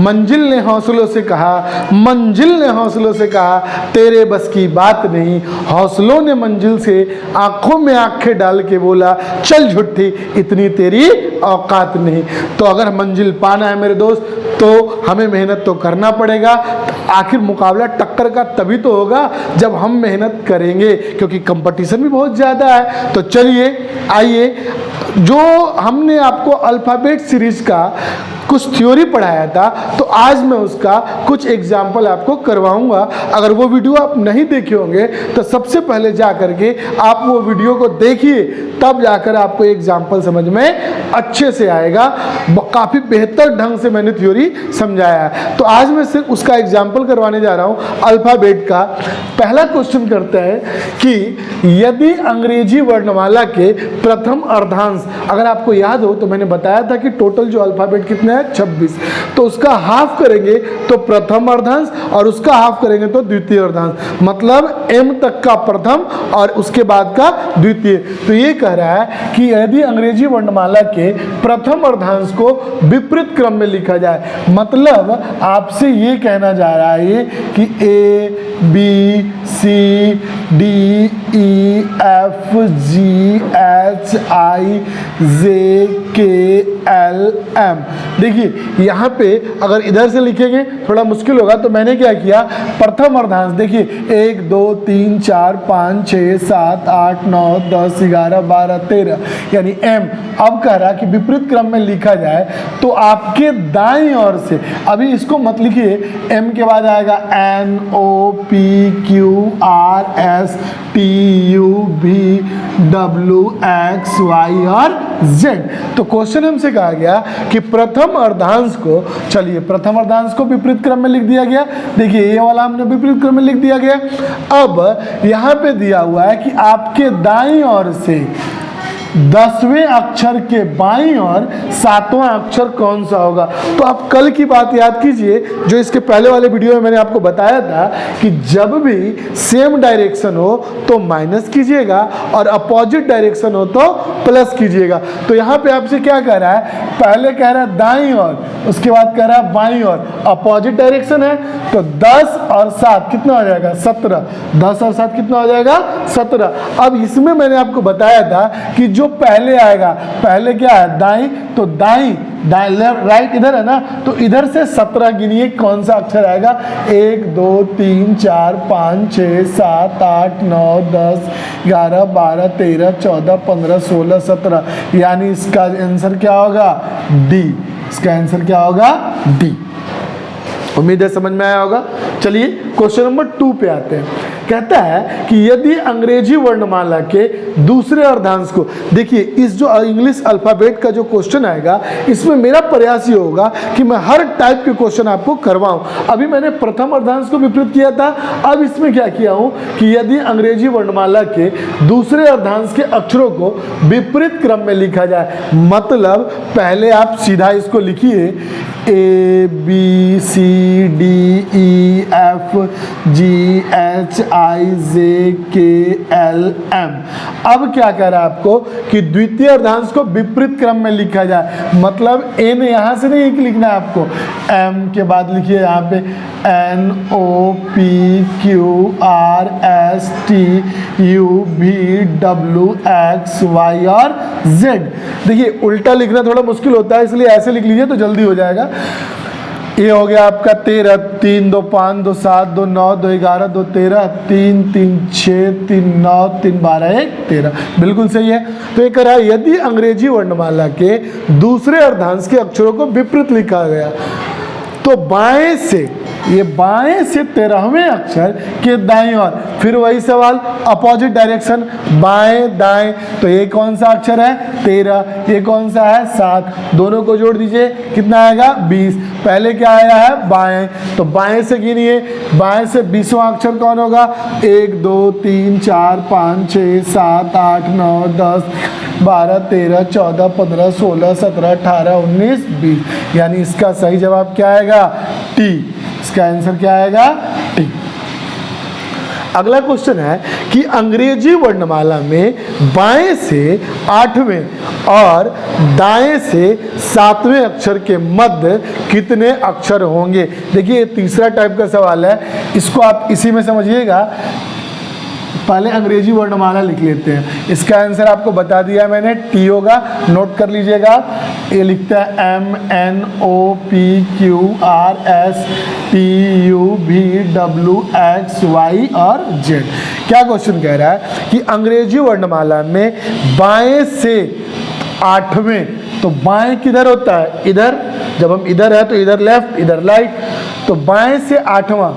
मंजिल ने हौसलों से कहा, मंजिल ने हौसलों से कहा तेरे बस की बात नहीं, हौसलों ने मंजिल से आंखों में आंखें डाल के बोला चल झुट्ठी इतनी तेरी औकात नहीं। तो अगर मंजिल पाना है मेरे दोस्त तो हमें मेहनत तो करना पड़ेगा। आखिर मुकाबला टक्कर का तभी तो होगा जब हम मेहनत करेंगे, क्योंकि कंपटीशन भी बहुत ज़्यादा है। तो चलिए आइए, जो हमने आपको अल्फ़ाबेट सीरीज का कुछ थ्योरी पढ़ाया था तो आज मैं उसका कुछ एग्जाम्पल आपको करवाऊंगा। अगर वो वीडियो आप नहीं देखे होंगे तो सबसे पहले जा करके आप वो वीडियो को देखिए, तब जाकर आपको एग्जाम्पल समझ में अच्छे से आएगा। काफ़ी बेहतर ढंग से मैंने थ्योरी समझाया है। तो आज मैं सिर्फ उसका एग्जाम्पल करवाने जा रहा हूँ अल्फ़ाबेट का। पहला क्वेश्चन करते हैं कि यदि अंग्रेजी वर्णमाला के प्रथम अर्धांश, अगर आपको याद हो तो मैंने बताया था कि टोटल जो अल्फ़ाबेट कितने हैं 26, तो उसका हाफ करेंगे तो प्रथम अर्धांश और उसका हाफ करेंगे तो द्वितीय अर्धांश, मतलब m तक का प्रथम और उसके बाद का द्वितीय। तो ये कह रहा है कि यदि अंग्रेजी वर्णमाला के प्रथम अर्धांश को विपरीत क्रम में लिखा जाए, मतलब आपसे ये कहना जा रहा है कि A B C D E F G H I J K L M। देखिए यहाँ पे अगर इधर से लिखेंगे थोड़ा मुश्किल होगा, तो मैंने क्या किया, प्रथम अर्धांश देखिए 1 2 3 4 5 6 7 8 9 10 11 12 13 यानी M। अब कह रहा कि विपरीत क्रम में लिखा जाए तो आपके दाईं ओर से, अभी इसको मत लिखिए, M के बाद आएगा N O P Q R S T U V W X Y और Z। तो क्वेश्चन हमसे कहा गया कि प्रथम अर्धांश को, चलिए प्रथम अर्धांश को विपरीत क्रम में लिख दिया गया। देखिए ये वाला हमने विपरीत क्रम में लिख दिया गया। अब यहाँ पे दिया हुआ है कि आपके दाईं ओर से 10वें अक्षर के बाईं ओर 7वां अक्षर कौन सा होगा। तो आप कल की बात याद कीजिए जो इसके पहले वाले वीडियो में मैंने आपको बताया था कि जब भी सेम डायरेक्शन हो तो माइनस कीजिएगा और अपोजिट डायरेक्शन हो तो प्लस कीजिएगा। तो यहाँ पे आपसे क्या कह रहा है, पहले कह रहा है दाईं ओर, उसके बाद कह रहा है बाईं ओर, अपोजिट डायरेक्शन है तो 10 और 7 कितना हो जाएगा 17, 10 और 7 कितना हो जाएगा 17। अब इसमें मैंने आपको बताया था कि जो पहले आएगा, पहले क्या है दाईं, तो दाईं लेफ्ट राइट इधर है ना, तो इधर से 17 गिनिए कौन सा अक्षर आएगा, 1 2 3 4 5 6 7 8 9 10 11 12 13 14 15 16 17, यानी इसका आंसर क्या होगा डी। इसका आंसर क्या होगा डी। उम्मीद है समझ में आया होगा। चलिए क्वेश्चन नंबर 2 पे आते हैं। कहता है कि यदि अंग्रेजी वर्णमाला के दूसरे अर्धांश को, देखिए इस जो इंग्लिश अल्फ़ाबेट का जो क्वेश्चन आएगा इसमें मेरा प्रयास ये होगा कि मैं हर टाइप के क्वेश्चन आपको करवाऊं। अभी मैंने प्रथम अर्धांश को विपरीत किया था, अब इसमें क्या किया हूं कि यदि अंग्रेजी वर्णमाला के दूसरे अर्धांश के अक्षरों को विपरीत क्रम में लिखा जाए, मतलब पहले आप सीधा इसको लिखिए A B C D E F G H I J K L M। अब क्या कह रहा है आपको कि द्वितीय अर्धांश को विपरीत क्रम में लिखा जाए, मतलब N यहाँ से नहीं लिखना है आपको, M के बाद लिखिए यहाँ पे N O P Q R S T U V W X Y और Z। देखिए उल्टा लिखना थोड़ा मुश्किल होता है, इसलिए ऐसे लिख लीजिए तो जल्दी हो जाएगा। ये हो गया आपका 13, 3 2 5 2 7 2 9 2 11 2 13 3 3 6 3 9 3 12 1 13, बिल्कुल सही है। तो ये कह रहा है यदि अंग्रेजी वर्णमाला के दूसरे अर्धांश के अक्षरों को विपरीत लिखा गया तो बाएं से, ये बाएं से 13वें अक्षर के दाईं ओर, फिर वही सवाल अपोजिट डायरेक्शन बाएं दाएं, तो ये कौन सा अक्षर है 13, ये कौन सा है 7, दोनों को जोड़ दीजिए कितना आएगा 20। पहले क्या आया है बाएं, तो बाएं से गिनिए, बाएं से 20वां अक्षर कौन होगा 1 2 3 4 5 6 7 8 9 10 12 13 14 15 16 17 18 19 20, यानी इसका सही जवाब क्या आएगा टी। इसका आंसर क्या आएगा टी। अगला क्वेश्चन है कि अंग्रेजी वर्णमाला में बाएं से 8वें और दाएं से 7वें अक्षर के मध्य कितने अक्षर होंगे। देखिए ये तीसरा टाइप का सवाल है, इसको आप इसी में समझिएगा। पहले अंग्रेजी वर्णमाला लिख लेते हैं। इसका आंसर आपको बता दिया मैंने, टी होगा, नोट कर लीजिएगा। ये लिखता है MNOPQRSTUVWXY और Z। क्या क्वेश्चन कह रहा है कि अंग्रेजी वर्णमाला में बाएं से 8वें, तो बाएं किधर होता है, इधर। जब हम इधर है तो इधर लेफ्ट, इधर राइट। तो बाएं से 8वां,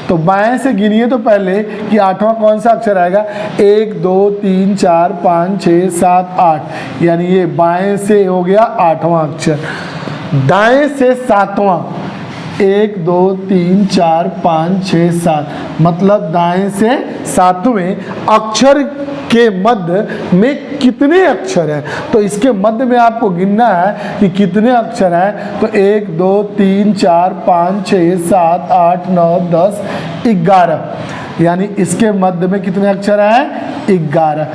तो बाएं से गिनिए तो पहले कि 8वां कौन सा अक्षर आएगा। 1 2 3 4 5 6 7 8, यानी ये बाएं से हो गया 8वां अक्षर। दाएं से 7वां, 1 2 3 4 5 6 7, मतलब दाएं से 7वें अक्षर के मध्य में कितने अक्षर हैं। तो इसके मध्य में आपको गिनना है कि कितने अक्षर हैं। तो 1 2 3 4 5 6 7 8 9 10 11, यानी इसके मध्य में कितने अक्षर हैं, 11।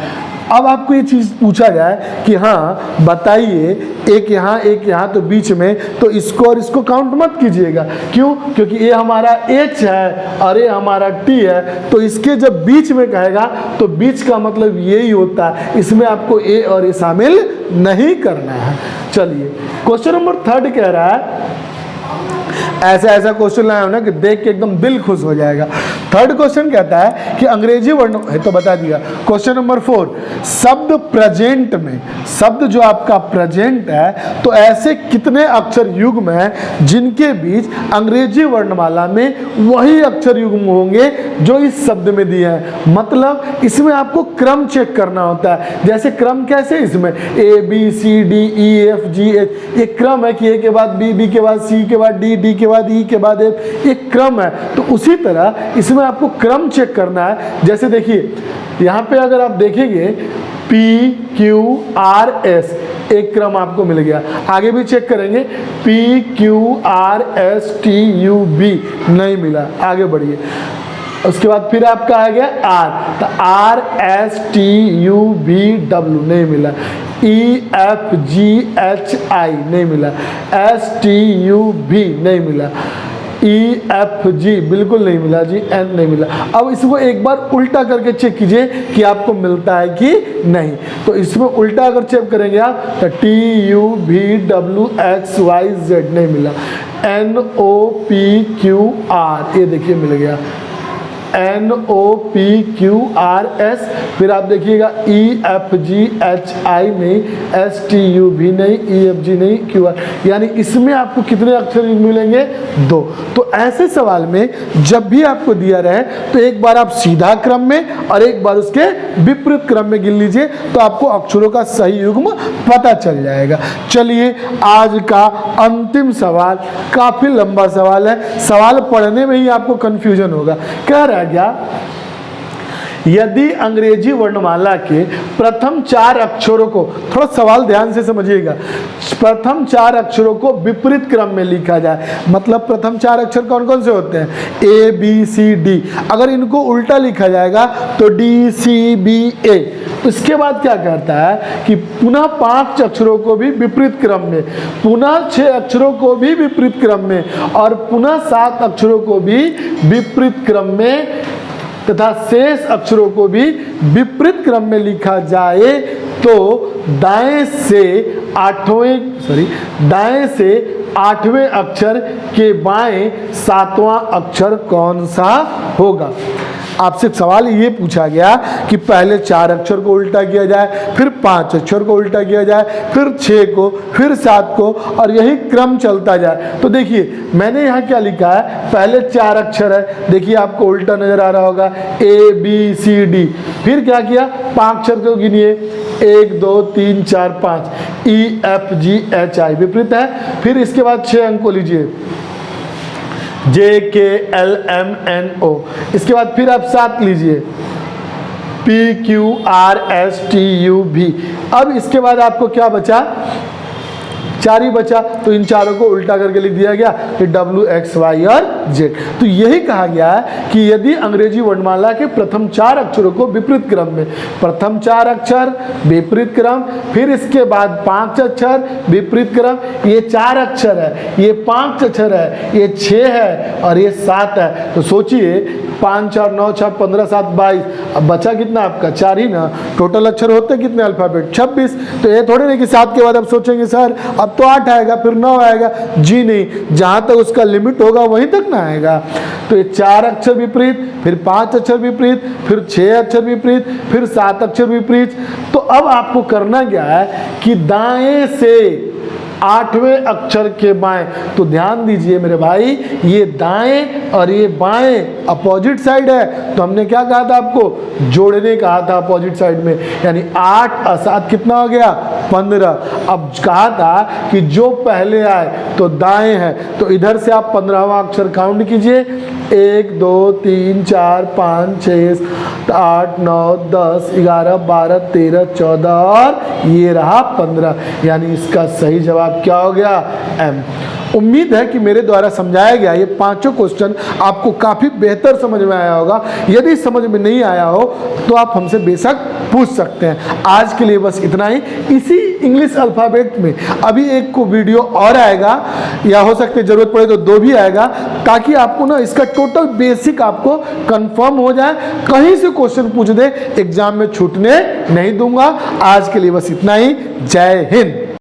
अब आपको ये चीज़ पूछा जाए कि हाँ बताइए, एक यहाँ तो बीच में, तो इसको और इसको काउंट मत कीजिएगा। क्यों? क्योंकि ये हमारा H है और ये हमारा T है, तो इसके जब बीच में कहेगा तो बीच का मतलब यही होता है, इसमें आपको A और A शामिल नहीं करना है। चलिए क्वेश्चन नंबर 3 कह रहा है, ऐसा क्वेश्चन लाया हो ना कि देख के एकदम दिल खुश हो जाएगा। 3rd क्वेश्चन कहता है कि अंग्रेजी वर्ण है, तो बता दिया। क्वेश्चन नंबर 4, शब्द प्रेजेंट में, शब्द जो आपका प्रेजेंट है, तो ऐसे कितने अक्षर युग्म हैं जिनके बीच अंग्रेजी वर्णमाला में वही अक्षर युग्म होंगे जो इस शब्द में दिए हैं। मतलब इसमें आपको क्रम चेक करना होता है। जैसे क्रम कैसे, इसमें ABCDEFGH, एक क्रम है कि A के बाद B, B के बाद C के बाद D, D के बाद E के बाद F, एक क्रम है। तो उसी तरह इसमें आपको क्रम चेक करना है। जैसे देखिए यहाँ पे अगर आप देखेंगे PQRS, एक क्रम आपको मिल गया। आगे भी चेक करेंगे PQRSTUV, नहीं मिला, आगे बढ़िए। उसके बाद फिर आपका आ गया R, तो RSTUVW, नहीं मिला। EFGHI, नहीं मिला। STUV, नहीं मिला। EFG, बिल्कुल नहीं मिला जी। N, नहीं मिला। अब इसको एक बार उल्टा करके चेक कीजिए कि आपको मिलता है कि नहीं। तो इसमें उल्टा अगर चेक करेंगे आप तो TUVWXYZ, नहीं मिला। NOPQR, ये देखिए मिल गया। NOPQRS, फिर आप देखिएगा EFGHI नहीं, STUV नहीं, EFG नहीं, QR, यानी इसमें आपको कितने अक्षर मिलेंगे, 2। तो ऐसे सवाल में जब भी आपको दिया रहे तो एक बार आप सीधा क्रम में और एक बार उसके विपरीत क्रम में गिन लीजिए, तो आपको अक्षरों का सही युग्म पता चल जाएगा। चलिए आज का अंतिम सवाल, काफी लंबा सवाल है, सवाल पढ़ने में ही आपको कंफ्यूजन होगा। कह रहा क्या, यदि अंग्रेजी वर्णमाला के प्रथम 4 अक्षरों को, थोड़ा सवाल ध्यान से समझिएगा, प्रथम 4 अक्षरों को विपरीत क्रम में लिखा जाए। मतलब प्रथम 4 अक्षर कौन कौन से होते हैं, ABCD, अगर इनको उल्टा लिखा जाएगा तो DCBA। उसके बाद क्या करता है कि पुनः 5 अक्षरों को भी विपरीत क्रम में, पुनः 6 अक्षरों को भी विपरीत क्रम में और पुनः 7 अक्षरों को भी विपरीत क्रम में तथा शेष अक्षरों को भी विपरीत क्रम में लिखा जाए तो दाएं से 8वें अक्षर के बाएं 7वां अक्षर कौन सा होगा। आपसे सवाल ये पूछा गया कि पहले 4 अक्षर को उल्टा किया जाए, फिर 5 अक्षर को उल्टा किया जाए, फिर 6 को, फिर 7 को, और यही क्रम चलता जाए। तो देखिए मैंने यहाँ क्या लिखा है, पहले 4 अक्षर है, देखिए आपको उल्टा नजर आ रहा होगा ABCD, फिर क्या किया, 5 अक्षर को गिनिए, 1 2 3 4 5, EFGHI विपरीत है। फिर इसके बाद 6 अंक को लीजिए, JKLMNO, इसके बाद फिर आप 7 लीजिए, PQRSTUV। अब इसके बाद आपको क्या बचा, 4 ही बचा, तो इन चारों को उल्टा करके लिख दिया गया कि W, X, Y और Z। तो यही कहा गया है कि यदि अंग्रेजी वर्णमाला के प्रथम 4 अक्षरों को विपरीत क्रम में, प्रथम 4 अक्षर विपरीत क्रम, फिर इसके बाद 5 अक्षर विपरीत क्रम, ये 4 अक्षर है, ये 5 अक्षर है, ये 6 है और ये 7 है। तो सोचिए 5 4 9 6 15 7 22, अब बचा कितना आपका 4 ही ना। टोटल अक्षर होते कितने अल्फाबेट 26। तो ये थोड़े नहीं कि 7 के बाद आप सोचेंगे सर अब तो 8 आएगा फिर 9 आएगा, जी नहीं, जहाँ तक उसका लिमिट होगा वहीं तक ना आएगा। तो ये 4 अक्षर विपरीत, फिर 5 अक्षर विपरीत, फिर 6 अक्षर विपरीत, फिर 7 अक्षर विपरीत। तो अब आपको करना क्या है कि दाएं से 8वें अक्षर के बाएं, तो ध्यान दीजिए मेरे भाई, ये दाएं और ये बाएं अपोजिट साइड है, तो हमने क्या कहा था आपको, जोड़ने कहा था अपोजिट साइड में, यानी 8 और 7 कितना हो गया 15। अब कहा था कि जो पहले आए तो दाएं है, तो इधर से आप 15वां अक्षर काउंट कीजिए, 1 2 3 4 5 6 8 9 10 11 12 13 14 और ये रहा 15, यानी इसका सही जवाब क्या हो गया M। उम्मीद है कि मेरे द्वारा समझाया गया ये 5 क्वेश्चन आपको काफ़ी बेहतर समझ में आया होगा। यदि समझ में नहीं आया हो तो आप हमसे बेशक पूछ सकते हैं। आज के लिए बस इतना ही। इसी इंग्लिश अल्फ़ाबेट में अभी एक को वीडियो और आएगा, या हो सकता है ज़रूरत पड़े तो 2 भी आएगा, ताकि आपको ना इसका टोटल बेसिक आपको कंफर्म हो जाए, कहीं से क्वेश्चन पूछ दे एग्जाम में छूटने नहीं दूंगा। आज के लिए बस इतना ही। जय हिंद।